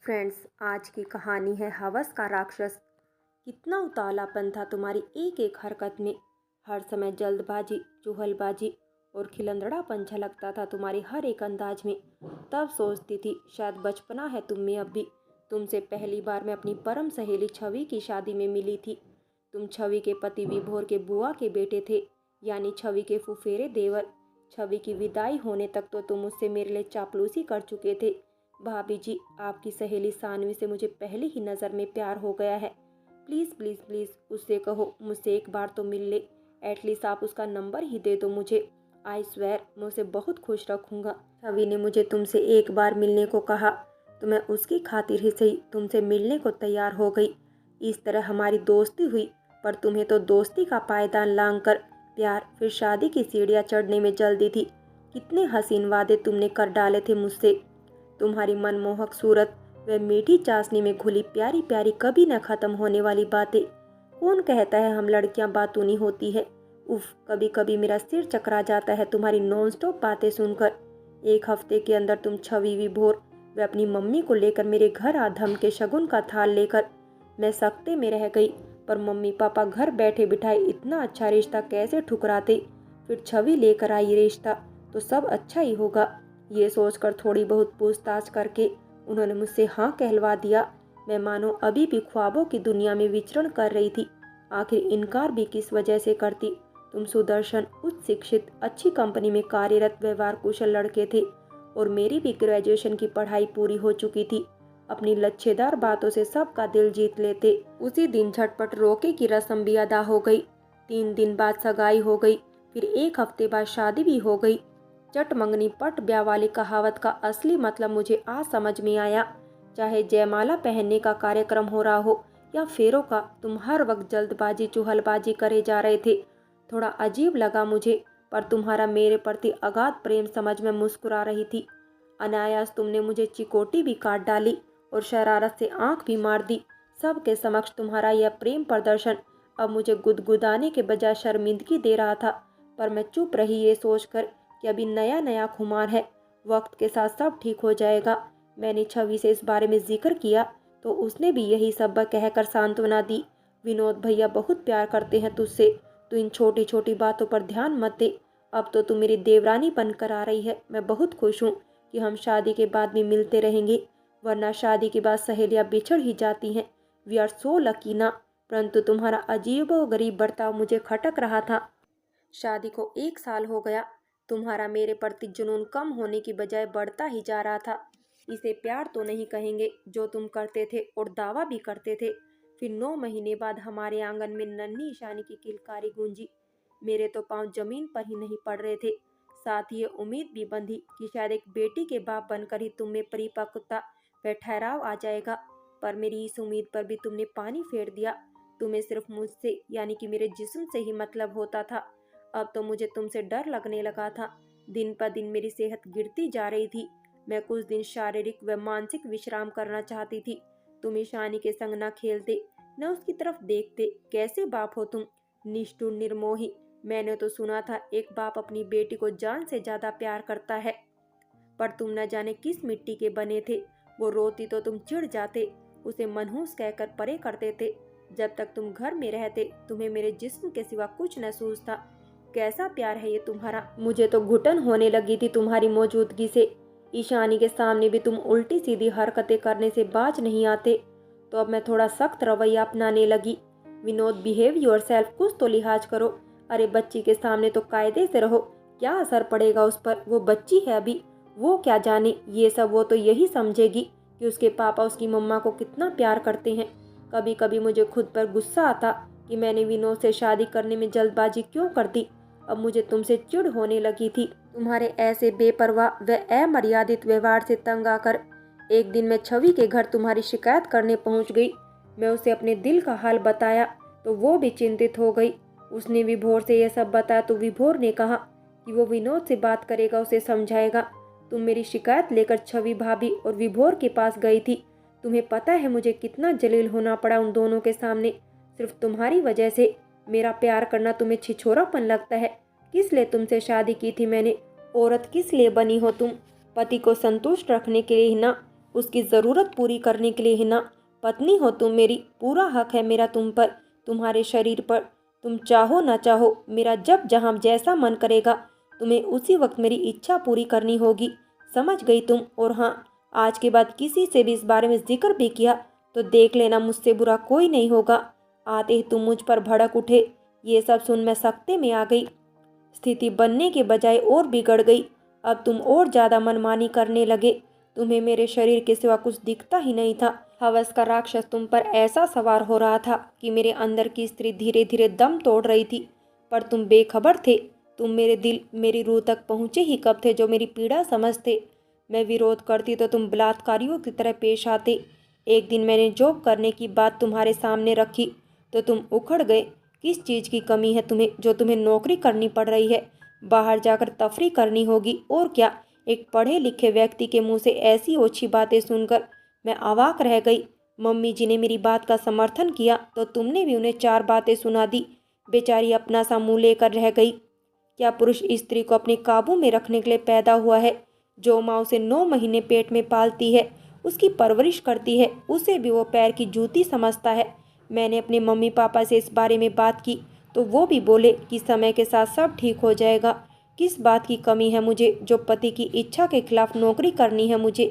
Friends, आज की कहानी है हवस का राक्षस। कितना उतावलापन था तुम्हारी एक एक हरकत में। हर समय जल्दबाजी, चुहलबाजी और खिलंदड़ापन झलकता था तुम्हारे हर एक अंदाज में। तब सोचती थी शायद बचपना है तुम में अब भी। तुमसे पहली बार मैं अपनी परम सहेली छवि की शादी में मिली थी। तुम छवि के पति विभोर के बुआ के बेटे थे, यानी छवि के फुफेरे देवर। छवि की विदाई होने तक तो तुम मुझसे मेरे लिए चापलूसी कर चुके थे। भाभी जी, आपकी सहेली सानवी से मुझे पहली ही नज़र में प्यार हो गया है। प्लीज़ प्लीज़ प्लीज़ उससे कहो मुझसे एक बार तो मिल ले। एटलीस्ट आप उसका नंबर ही दे दो मुझे। आई स्वेयर मैं उसे बहुत खुश रखूँगा। छवि ने मुझे तुमसे एक बार मिलने को कहा तो मैं उसकी खातिर ही सही तुमसे मिलने को तैयार हो गई। इस तरह हमारी दोस्ती हुई, पर तुम्हें तो दोस्ती का पायदान लांग कर प्यार फिर शादी की सीढ़ियाँ चढ़ने में जल्दी थी। कितने हसीन वादे तुमने कर डाले थे मुझसे। तुम्हारी मनमोहक सूरत व मीठी चाशनी में घुली प्यारी प्यारी कभी न खत्म होने वाली बातें। कौन कहता है हम लड़कियां बातूनी होती है। उफ, कभी कभी मेरा सिर चकरा जाता है तुम्हारी नॉनस्टॉप बातें सुनकर। एक हफ्ते के अंदर तुम छवि विभोर व अपनी मम्मी को लेकर मेरे घर आ धमके शगुन का थाल लेकर। मैं सकते में रह गई, पर मम्मी पापा घर बैठे बिठाए इतना अच्छा रिश्ता कैसे ठुकराते। फिर छवि लेकर आई रिश्ता तो सब अच्छा ही होगा, ये सोचकर थोड़ी बहुत पूछताछ करके उन्होंने मुझसे हाँ कहलवा दिया। मैं मानो अभी भी ख्वाबों की दुनिया में विचरण कर रही थी। आखिर इनकार भी किस वजह से करती। तुम सुदर्शन, उच्च शिक्षित, अच्छी कंपनी में कार्यरत, व्यवहार कुशल लड़के थे और मेरी भी ग्रेजुएशन की पढ़ाई पूरी हो चुकी थी। अपनी लच्छेदार बातों से सबका दिल जीत लेते। उसी दिन झटपट रोके की रस्म भी अदा हो गई। 3 दिन बाद सगाई हो गई, फिर 1 हफ्ते बाद शादी भी हो गई। चट मंगनी पट ब्याह वाली कहावत का असली मतलब मुझे आज समझ में आया। चाहे जयमाला पहनने का कार्यक्रम हो रहा हो या फेरों का, तुम हर वक्त जल्दबाजी चुहलबाजी करे जा रहे थे। थोड़ा अजीब लगा मुझे, पर तुम्हारा मेरे प्रति अगाध प्रेम समझ में मुस्कुरा रही थी। अनायास तुमने मुझे चिकोटी भी काट डाली और शरारत से आंख भी मार दी। सबके समक्ष तुम्हारा यह प्रेम प्रदर्शन अब मुझे गुदगुदाने के बजाय शर्मिंदगी दे रहा था। पर मैं चुप रही, ये सोचकर कि अभी नया नया खुमार है, वक्त के साथ सब ठीक हो जाएगा। मैंने छवि से इस बारे में जिक्र किया तो उसने भी यही सब कहकर सांत्वना दी। विनोद भैया बहुत प्यार करते हैं तुझसे, तू इन छोटी छोटी बातों पर ध्यान मत दे। अब तो तू मेरी देवरानी बनकर आ रही है। मैं बहुत खुश हूँ कि हम शादी के बाद भी मिलते रहेंगे, वरना शादी के बाद सहेलियाँ बिछड़ ही जाती हैं। वी आर सो लकी ना। परंतु तुम्हारा अजीब व गरीब बर्ताव मुझे खटक रहा था। शादी को 1 साल हो गया, तुम्हारा मेरे प्रति जुनून कम होने की बजाय बढ़ता ही जा रहा था। इसे प्यार तो नहीं कहेंगे जो तुम करते थे और दावा भी करते थे। फिर 9 महीने बाद हमारे आंगन में नन्ही ईशानी की किलकारी गूंजी। मेरे तो पांव जमीन पर ही नहीं पड़ रहे थे। साथ ही ये उम्मीद भी बंधी कि शायद एक बेटी के बाप बनकर ही तुम में परिपक्वता व ठहराव आ जाएगा। पर मेरी इस उम्मीद पर भी तुमने पानी फेर दिया। तुम्हें सिर्फ मुझसे यानी कि मेरे जिस्म से ही मतलब होता था। अब तो मुझे तुमसे डर लगने लगा था। दिन पर दिन मेरी सेहत गिरती जा रही थी। मैं कुछ दिन शारीरिक व मानसिक विश्राम करना चाहती थी। तुम ईशानी के संग न खेलते, न उसकी तरफ देखते। कैसे बाप हो तुम, निष्ठुर निर्मोही। मैंने तो सुना था एक बाप अपनी बेटी को जान से ज्यादा प्यार करता है, पर तुम न जाने किस मिट्टी के बने थे। वो रोती तो तुम चिढ़ जाते, उसे मनहूस कहकर परे करते थे। जब तक तुम घर में रहते तुम्हें मेरे जिस्म के सिवा कुछ न सूझता। कैसा प्यार है ये तुम्हारा। मुझे तो घुटन होने लगी थी तुम्हारी मौजूदगी से। ईशानी के सामने भी तुम उल्टी सीधी हरकतें करने से बाज नहीं आते, तो अब मैं थोड़ा सख्त रवैया अपनाने लगी। विनोद, बिहेव योरसेल्फ, कुछ तो लिहाज करो। अरे बच्ची के सामने तो कायदे से रहो। क्या असर पड़ेगा उस पर, वो बच्ची है अभी। वो क्या जाने ये सब। वो तो यही समझेगी कि उसके पापा उसकी मम्मा को कितना प्यार करते हैं। कभी कभी मुझे खुद पर गुस्सा आता कि मैंने विनोद से शादी करने में जल्दबाजी क्यों कर दी। अब मुझे तुमसे चिढ़ होने लगी थी। तुम्हारे ऐसे बेपरवाह व अमर्यादित व्यवहार से तंग आकर एक दिन मैं छवि के घर तुम्हारी शिकायत करने पहुंच गई। मैं उसे अपने दिल का हाल बताया तो वो भी चिंतित हो गई। उसने विभोर से यह सब बताया तो विभोर ने कहा कि वो विनोद से बात करेगा, उसे समझाएगा। तुम मेरी शिकायत लेकर छवि भाभी और विभोर के पास गई थी। तुम्हें पता है मुझे कितना जलील होना पड़ा उन दोनों के सामने, सिर्फ तुम्हारी वजह से। मेरा प्यार करना तुम्हें छिछोरापन लगता है। किस लिए तुमसे शादी की थी मैंने। औरत किस लिए बनी हो तुम, पति को संतुष्ट रखने के लिए ही ना। उसकी ज़रूरत पूरी करने के लिए ही ना। पत्नी हो तुम मेरी, पूरा हक है मेरा तुम पर, तुम्हारे शरीर पर। तुम चाहो ना चाहो, मेरा जब जहाँ जैसा मन करेगा तुम्हें उसी वक्त मेरी इच्छा पूरी करनी होगी। समझ गई तुम? और हाँ, आज के बाद किसी से भी इस बारे में जिक्र भी किया तो देख लेना, मुझसे बुरा कोई नहीं होगा। आते ही तुम मुझ पर भड़क उठे। ये सब सुन मैं सख्ते में आ गई। स्थिति बनने के बजाय और बिगड़ गई। अब तुम और ज्यादा मनमानी करने लगे। तुम्हें मेरे शरीर के सिवा कुछ दिखता ही नहीं था। हवस का राक्षस तुम पर ऐसा सवार हो रहा था कि मेरे अंदर की स्त्री धीरे धीरे दम तोड़ रही थी। पर तुम बेखबर थे। तुम मेरे दिल, मेरी रूह तक पहुंचे ही कब थे जो मेरी पीड़ा समझते। मैं विरोध करती तो तुम बलात्कारियों की तरह पेश आते। एक दिन मैंने जॉब करने की बात तुम्हारे सामने रखी तो तुम उखड़ गए। किस चीज़ की कमी है तुम्हें जो तुम्हें नौकरी करनी पड़ रही है? बाहर जाकर तफरी करनी होगी और क्या। एक पढ़े लिखे व्यक्ति के मुंह से ऐसी ओछी बातें सुनकर मैं अवाक रह गई। मम्मी जी ने मेरी बात का समर्थन किया तो तुमने भी उन्हें चार बातें सुना दी। बेचारी अपना सा मुंह लेकर रह गई। क्या पुरुष स्त्री को अपने काबू में रखने के लिए पैदा हुआ है? जो माँ उसे 9 महीने पेट में पालती है, उसकी परवरिश करती है, उसे भी वो पैर की जूती समझता है। मैंने अपने मम्मी पापा से इस बारे में बात की तो वो भी बोले कि समय के साथ सब ठीक हो जाएगा। किस बात की कमी है मुझे जो पति की इच्छा के खिलाफ नौकरी करनी है मुझे?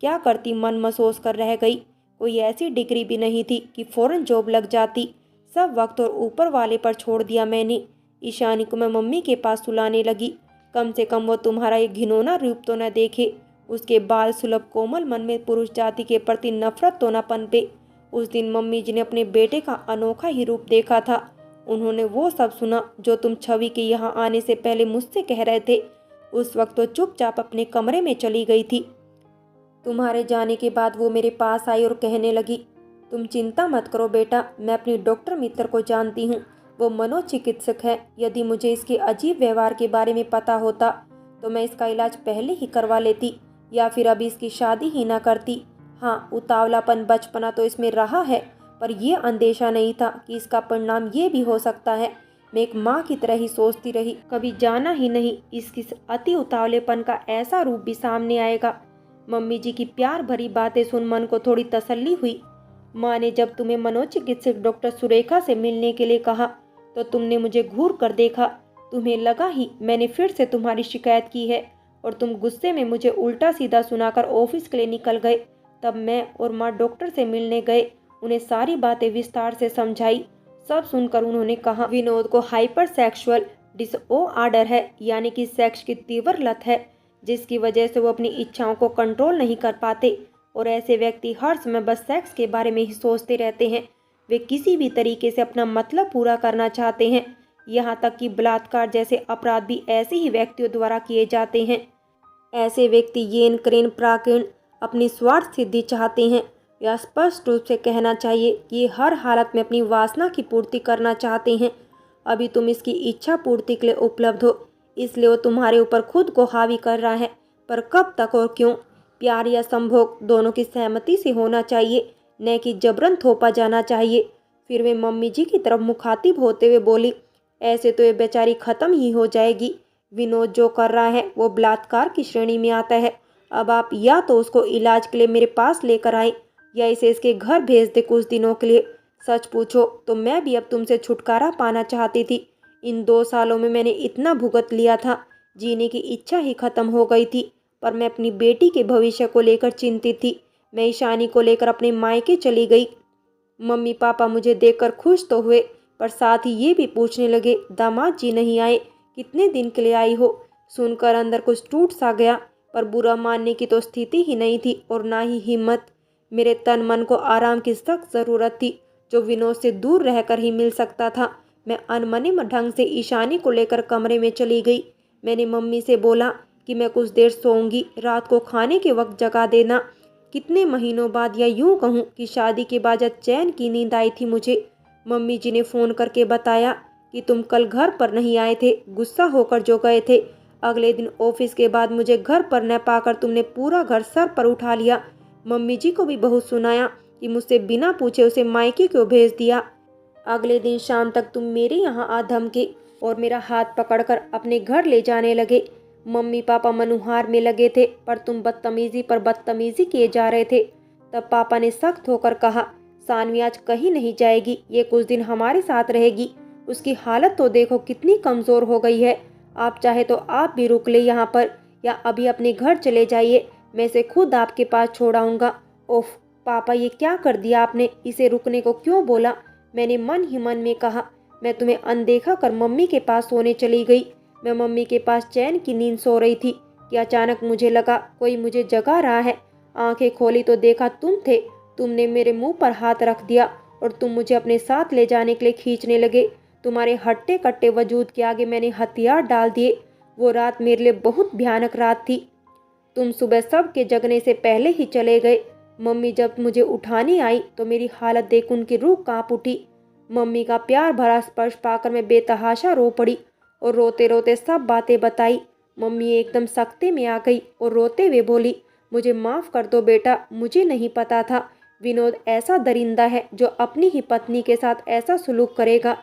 क्या करती, मन महसूस कर रह गई। कोई ऐसी डिग्री भी नहीं थी कि फौरन जॉब लग जाती। सब वक्त और ऊपर वाले पर छोड़ दिया मैंने। ईशानी को मैं मम्मी के पास सुलाने लगी। कम से कम वो तुम्हारा एक घिनौना रूप तो न देखे। उसके बाल सुलभ कोमल मन में पुरुष जाति के प्रति नफरत तो न पनपे। उस दिन मम्मी जी ने अपने बेटे का अनोखा ही रूप देखा था। उन्होंने वो सब सुना जो तुम छवि के यहाँ आने से पहले मुझसे कह रहे थे। उस वक्त तो चुपचाप अपने कमरे में चली गई थी। तुम्हारे जाने के बाद वो मेरे पास आई और कहने लगी, तुम चिंता मत करो बेटा, मैं अपनी डॉक्टर मित्र को जानती हूँ। वो मनोचिकित्सक है। यदि मुझे इसके अजीब व्यवहार के बारे में पता होता तो मैं इसका इलाज पहले ही करवा लेती या फिर अभी इसकी शादी ही ना करती। हाँ, उतावलापन बचपना तो इसमें रहा है, पर यह अंदेशा नहीं था कि इसका परिणाम ये भी हो सकता है। मैं एक माँ की तरह ही सोचती रही, कभी जाना ही नहीं इसकी अति उतावलेपन का ऐसा रूप भी सामने आएगा। मम्मी जी की प्यार भरी बातें सुन मन को थोड़ी तसल्ली हुई। माँ ने जब तुम्हें मनोचिकित्सक डॉक्टर सुरेखा से मिलने के लिए कहा तो तुमने मुझे घूर कर देखा। तुम्हें लगा ही मैंने फिर से तुम्हारी शिकायत की है और तुम गुस्से में मुझे उल्टा सीधा सुनाकर ऑफिस के लिए निकल गए। तब मैं और माँ डॉक्टर से मिलने गए, उन्हें सारी बातें विस्तार से समझाई। सब सुनकर उन्होंने कहा, विनोद को हाइपर सेक्सुअल डिसऑर्डर है, यानी कि सेक्स की तीव्र लत है जिसकी वजह से वो अपनी इच्छाओं को कंट्रोल नहीं कर पाते और ऐसे व्यक्ति हर समय बस सेक्स के बारे में ही सोचते रहते हैं। वे किसी भी तरीके से अपना मतलब पूरा करना चाहते हैं। यहाँ तक कि बलात्कार जैसे अपराध भी ऐसे ही व्यक्तियों द्वारा किए जाते हैं। ऐसे व्यक्ति येन क्रेन प्राकीण अपनी स्वार्थ सिद्धि चाहते हैं। यह स्पष्ट रूप से कहना चाहिए कि ये हर हालत में अपनी वासना की पूर्ति करना चाहते हैं। अभी तुम इसकी इच्छा पूर्ति के लिए उपलब्ध हो, इसलिए वो तुम्हारे ऊपर खुद को हावी कर रहा है। पर कब तक और क्यों? प्यार या संभोग दोनों की सहमति से होना चाहिए, न कि जबरन थोपा जाना चाहिए। फिर वे मम्मी जी की तरफ मुखातिब होते हुए बोली, ऐसे तो ये बेचारी खत्म ही हो जाएगी। विनोद जो कर रहा है वो बलात्कार की श्रेणी में आता है। अब आप या तो उसको इलाज के लिए मेरे पास लेकर आए या इसे इसके घर भेज दे कुछ दिनों के लिए। सच पूछो तो मैं भी अब तुमसे छुटकारा पाना चाहती थी। इन 2 सालों में मैंने इतना भुगत लिया था, जीने की इच्छा ही खत्म हो गई थी। पर मैं अपनी बेटी के भविष्य को लेकर चिंतित थी। मैं ईशानी को लेकर अपने मायके चली गई। मम्मी पापा मुझे देखकर खुश तो हुए, पर साथ ही ये भी पूछने लगे, दामाद जी नहीं आए, कितने दिन के लिए आई हो? सुनकर अंदर कुछ टूट सा गया, पर बुरा मानने की तो स्थिति ही नहीं थी और ना ही हिम्मत। मेरे तन मन को आराम की सख्त ज़रूरत थी जो विनोद से दूर रहकर ही मिल सकता था। मैं अनमने ढंग से ईशानी को लेकर कमरे में चली गई। मैंने मम्मी से बोला कि मैं कुछ देर सोऊंगी, रात को खाने के वक्त जगा देना। कितने महीनों बाद या यूं कहूँ कि शादी के बाद जब चैन की नींद आई थी मुझे। मम्मी जी ने फ़ोन करके बताया कि तुम कल घर पर नहीं आए थे, गुस्सा होकर जो गए थे। अगले दिन ऑफिस के बाद मुझे घर पर न पाकर तुमने पूरा घर सर पर उठा लिया। मम्मी जी को भी बहुत सुनाया कि मुझसे बिना पूछे उसे मायके क्यों भेज दिया। अगले दिन शाम तक तुम मेरे यहाँ आ धमके और मेरा हाथ पकड़कर अपने घर ले जाने लगे। मम्मी पापा मनुहार में लगे थे, पर तुम बदतमीजी पर बदतमीजी किए जा रहे थे। तब पापा ने सख्त होकर कहा, सानवी आज कहीं नहीं जाएगी, ये कुछ दिन हमारे साथ रहेगी। उसकी हालत तो देखो कितनी कमज़ोर हो गई है। आप चाहे तो आप भी रुक ले यहाँ पर, या अभी अपने घर चले जाइए, मैं इसे खुद आपके पास छोड़ाऊंगा। ओफ पापा, ये क्या कर दिया आपने? इसे रुकने को क्यों बोला? मैंने मन ही मन में कहा। मैं तुम्हें अनदेखा कर मम्मी के पास सोने चली गई। मैं मम्मी के पास चैन की नींद सो रही थी कि अचानक मुझे लगा कोई मुझे जगा रहा है। आंखें खोली तो देखा तुम थे। तुमने मेरे मुंह पर हाथ रख दिया और तुम मुझे अपने साथ ले जाने के लिए खींचने लगे। तुम्हारे हट्टे कट्टे वजूद के आगे मैंने हथियार डाल दिए। वो रात मेरे लिए बहुत भयानक रात थी। तुम सुबह सबके जगने से पहले ही चले गए। मम्मी जब मुझे उठाने आई तो मेरी हालत देख उनकी रूह कांप उठी। मम्मी का प्यार भरा स्पर्श पाकर मैं बेतहाशा रो पड़ी और रोते रोते सब बातें बताई। मम्मी एकदम सख्ते में आ गई और रोते हुए बोली, मुझे माफ़ कर दो बेटा, मुझे नहीं पता था विनोद ऐसा दरिंदा है जो अपनी ही पत्नी के साथ ऐसा सुलूक करेगा।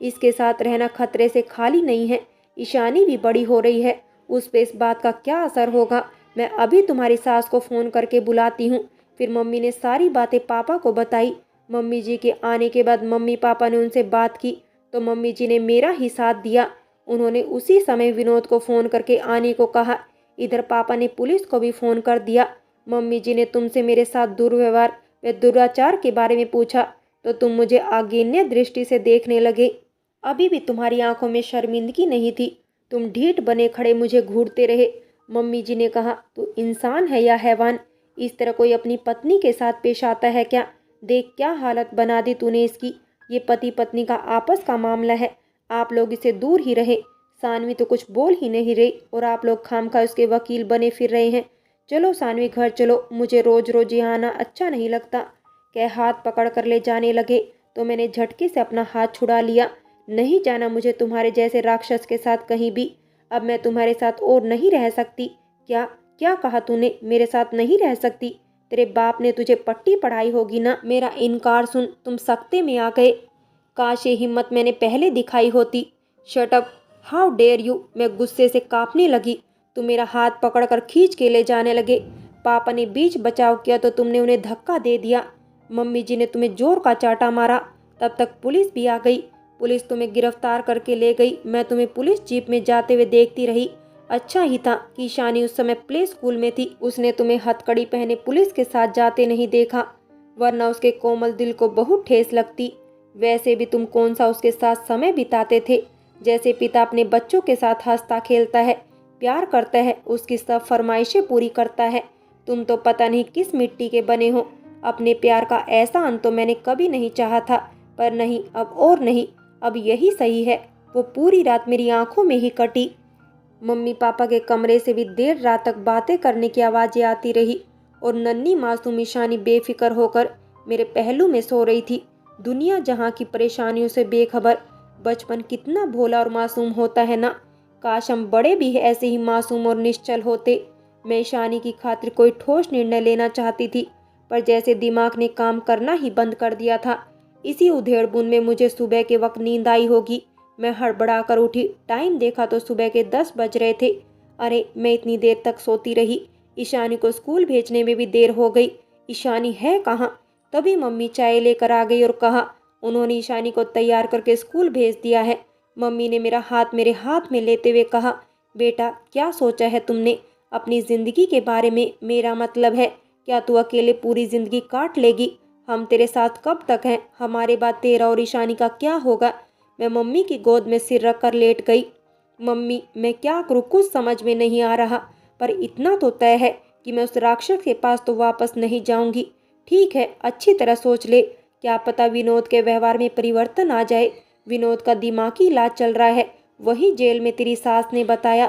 इसके साथ रहना खतरे से खाली नहीं है। ईशानी भी बड़ी हो रही है, उस पर इस बात का क्या असर होगा? मैं अभी तुम्हारी सास को फ़ोन करके बुलाती हूँ। फिर मम्मी ने सारी बातें पापा को बताई। मम्मी जी के आने के बाद मम्मी पापा ने उनसे बात की तो मम्मी जी ने मेरा ही साथ दिया। उन्होंने उसी समय विनोद को फ़ोन करके आने को कहा। इधर पापा ने पुलिस को भी फ़ोन कर दिया। मम्मी जी ने तुमसे मेरे साथ दुर्व्यवहार व दुराचार के बारे में पूछा तो तुम मुझे आगिन्य दृष्टि से देखने लगे। अभी भी तुम्हारी आंखों में शर्मिंदगी नहीं थी। तुम ढीठ बने खड़े मुझे घूरते रहे। मम्मी जी ने कहा, तू इंसान है या हैवान? इस तरह कोई अपनी पत्नी के साथ पेश आता है क्या? देख क्या हालत बना दी तूने इसकी। ये पति पत्नी का आपस का मामला है, आप लोग इसे दूर ही रहे। सानवी तो कुछ बोल ही नहीं रही और आप लोग खामखा उसके वकील बने फिर रहे हैं। चलो सानवी घर चलो, मुझे रोज रोज यहाँ आना अच्छा नहीं लगता। कह हाथ पकड़ कर ले जाने लगे तो मैंने झटके से अपना हाथ छुड़ा लिया। नहीं जाना मुझे तुम्हारे जैसे राक्षस के साथ कहीं भी। अब मैं तुम्हारे साथ और नहीं रह सकती। क्या क्या कहा तूने? मेरे साथ नहीं रह सकती? तेरे बाप ने तुझे पट्टी पढ़ाई होगी ना। मेरा इनकार सुन तुम सख्ते में आ गए। काश ये हिम्मत मैंने पहले दिखाई होती। Shut up, how dare you. मैं गुस्से से कांपने लगी। तुम मेरा हाथ पकड़कर खींच के ले जाने लगे। पापा ने बीच बचाव किया तो तुमने उन्हें धक्का दे दिया। मम्मी जी ने तुम्हें जोर का चाटा मारा। तब तक पुलिस भी आ गई। पुलिस तुम्हें गिरफ्तार करके ले गई। मैं तुम्हें पुलिस जीप में जाते हुए देखती रही। अच्छा ही था कि ईशानी उस समय प्ले स्कूल में थी। उसने तुम्हें हथकड़ी पहने पुलिस के साथ जाते नहीं देखा, वरना उसके कोमल दिल को बहुत ठेस लगती। वैसे भी तुम कौन सा उसके साथ समय बिताते थे? जैसे पिता अपने बच्चों के साथ हंसता खेलता है, प्यार करता है, उसकी सब फरमाइशें पूरी करता है। तुम तो पता नहीं किस मिट्टी के बने हो। अपने प्यार का ऐसा अंत तो मैंने कभी नहीं चाहा था, पर नहीं, अब और नहीं, अब यही सही है। वो पूरी रात मेरी आंखों में ही कटी। मम्मी पापा के कमरे से भी देर रात तक बातें करने की आवाज़ें आती रही और नन्ही मासूम ईशानी बेफिक्र होकर मेरे पहलू में सो रही थी, दुनिया जहाँ की परेशानियों से बेखबर। बचपन कितना भोला और मासूम होता है ना। काश हम बड़े भी ऐसे ही मासूम और निश्चल होते। मैं ईशानी की खातिर कोई ठोस निर्णय लेना चाहती थी, पर जैसे दिमाग ने काम करना ही बंद कर दिया था। इसी उधेड़-बुन में मुझे सुबह के वक्त नींद आई होगी। मैं हड़बड़ा कर उठी, टाइम देखा तो सुबह के 10 बज रहे थे। अरे मैं इतनी देर तक सोती रही। ईशानी को स्कूल भेजने में भी देर हो गई। ईशानी है कहाँ? तभी मम्मी चाय लेकर आ गई और कहा उन्होंने ईशानी को तैयार करके स्कूल भेज दिया है। मम्मी ने मेरा हाथ मेरे हाथ में लेते हुए कहा, बेटा क्या सोचा है तुमने अपनी ज़िंदगी के बारे में? मेरा मतलब है, क्या तू अकेले पूरी ज़िंदगी काट लेगी? हम तेरे साथ कब तक हैं? हमारे बाद तेरा और ईशानी का क्या होगा? मैं मम्मी की गोद में सिर रख कर लेट गई। मम्मी मैं क्या करूँ, कुछ समझ में नहीं आ रहा, पर इतना तो तय है कि मैं उस राक्षस के पास तो वापस नहीं जाऊंगी। ठीक है, अच्छी तरह सोच ले, क्या पता विनोद के व्यवहार में परिवर्तन आ जाए। विनोद का दिमागी इलाज चल रहा है, वही जेल में तेरी सास ने बताया।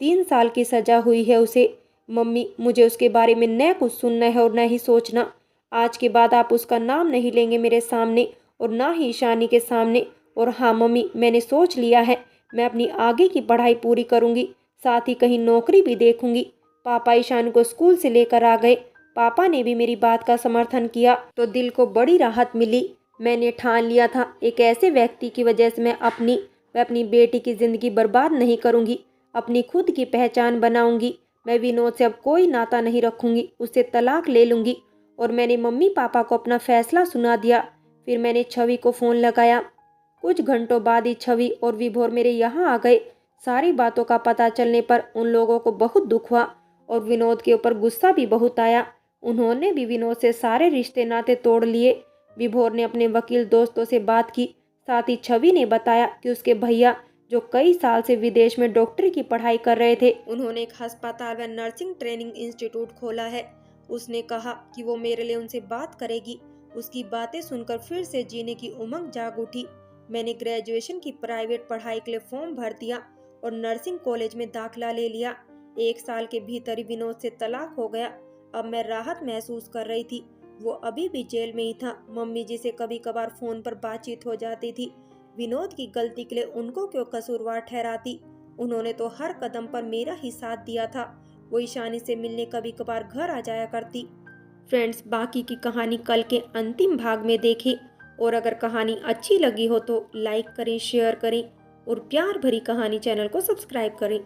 3 साल की सजा हुई है उसे। मम्मी मुझे उसके बारे में न कुछ सुनना है और न ही सोचना। आज के बाद आप उसका नाम नहीं लेंगे मेरे सामने और ना ही ईशानी के सामने। और हाँ मम्मी, मैंने सोच लिया है, मैं अपनी आगे की पढ़ाई पूरी करूंगी, साथ ही कहीं नौकरी भी देखूंगी। पापा ईशान को स्कूल से लेकर आ गए। पापा ने भी मेरी बात का समर्थन किया तो दिल को बड़ी राहत मिली। मैंने ठान लिया था एक ऐसे व्यक्ति की वजह से मैं अपनी बेटी की ज़िंदगी बर्बाद नहीं करूंगी। अपनी खुद की पहचान बनाऊंगी। मैं विनोद से अब कोई नाता नहीं रखूंगी, उससे तलाक ले लूंगी। और मैंने मम्मी पापा को अपना फैसला सुना दिया। फिर मैंने छवि को फ़ोन लगाया। कुछ घंटों बाद ही छवि और विभोर मेरे यहाँ आ गए। सारी बातों का पता चलने पर उन लोगों को बहुत दुख हुआ और विनोद के ऊपर गुस्सा भी बहुत आया। उन्होंने भी विनोद से सारे रिश्ते नाते तोड़ लिए। विभोर ने अपने वकील दोस्तों से बात की। साथ ही छवि ने बताया कि उसके भैया, जो कई साल से विदेश में डॉक्टरी की पढ़ाई कर रहे थे, उन्होंने एक अस्पताल व नर्सिंग ट्रेनिंग इंस्टीट्यूट खोला है। उसने कहा कि वो मेरे लिए उनसे बात करेगी। उसकी बातें सुनकर फिर से जीने की उमंग जाग उठी। मैंने ग्रेजुएशन की प्राइवेट पढ़ाई के लिए फॉर्म भर दिया और नर्सिंग कॉलेज में दाखिला ले लिया। 1 साल के भीतर ही विनोद से तलाक हो गया। अब मैं राहत महसूस कर रही थी। वो अभी भी जेल में ही था। मम्मी जी से कभी कभार फोन पर बातचीत हो जाती थी। विनोद की गलती के लिए उनको क्यों कसूरवार ठहराती? उन्होंने तो हर कदम पर मेरा ही साथ दिया था। वो ईशानी से मिलने कभी कभार घर आ जाया करती। फ्रेंड्स, बाकी की कहानी कल के अंतिम भाग में देखें। और अगर कहानी अच्छी लगी हो तो लाइक करें, शेयर करें और प्यार भरी कहानी चैनल को सब्सक्राइब करें।